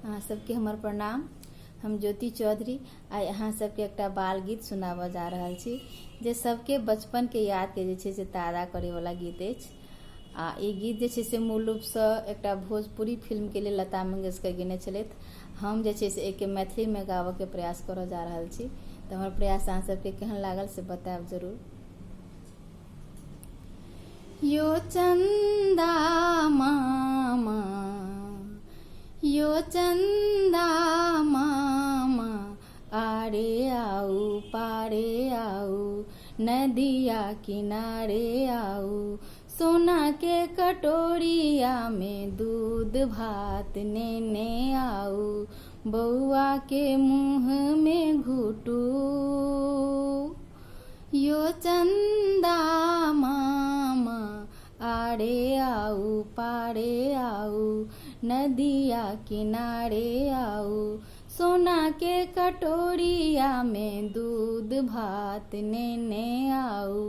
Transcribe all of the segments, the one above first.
अहाँ सबके हमर प्रणाम। हम ज्योति चौधरी आइ अहाँ सबके एकटा बाल गीत सुनाबऽ जा रहल छी जे सबके बचपन के याद के जे छै से ताज़ा करे वाला गीत अछि। आ ई गीत जे छै से मूल रूपसँ एकटा भोजपुरी फिल्म के लिए लता मंगेशकर गेने छलथि। हम जे छै से एके मैथिली में गाबऽ के प्रयास करऽ जा रहल छी। तऽ हमर प्रयास अहाँ सबके केहन लागल से बतायब जरूर। यो चंदा मामा, यो चंदा मामा, आरे आओ पारे आओ, नदिया किनारे आओ, सोना के कटोरिया में दूध भात नेने आओ, बउआ के मुँह में घुटू। यो चंदा मामा, आरे आओ पारे आओ, नदिया किनारे आओ, सोना के कटोरिया में दूध भात नेने आओ,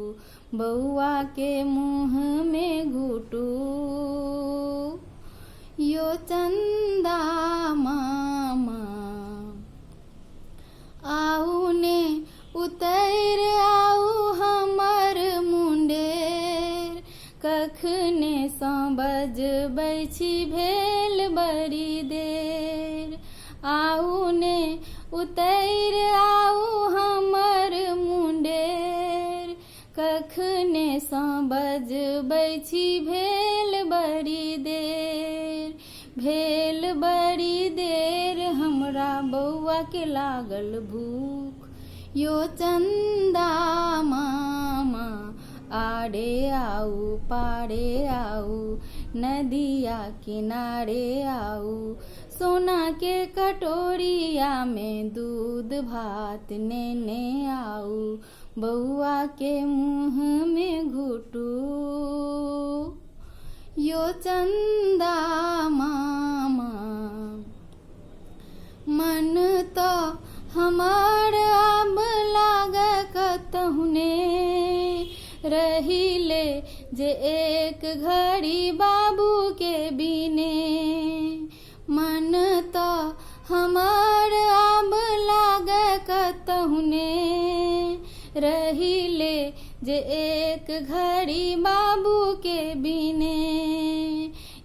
बउआ के मुँह में घुटू। यो चंदा मामा, आऊ ने उतर आऊ हमर मुंडेर, कखने सँ बजबै छी भेल बड़ी देर। आऊ ने उतर आऊ हमर मुंडेर, कखने सँ बजबै छी भेल बड़ी देर। भेल बड़ी देर हमरा बउआ के लागल भूख। यो चंदा मामा, आरे आओ पारे आओ, नदिया किनारे आओ, सोना के कटोरिया में दूध भात नेने आओ, बउआ के मुँह में घुटू। यो चंदा मामा, मन तो हमार अब लागे कतहुने, रहिले जे एक घड़ी बाबू के बिने। मन तो हमार अब लागे कतहुने, रहिले जे एक घड़ी बाबू के बिने।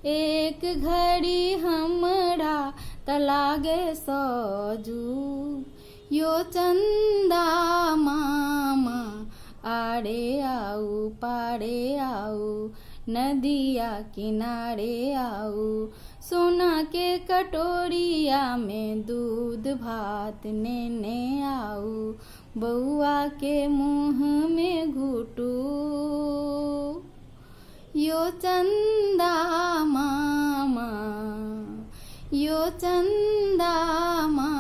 एक घड़ी हमरा त लागे सजू। यो चंदा मामा, आरे आओ पारे आओ, नदिया किनारे आओ, सोना के कटोरिया में दूध भात नेने आओ, बउआ के मुँह में घुटू। यो चंदा मामा, यो चंदा मामा।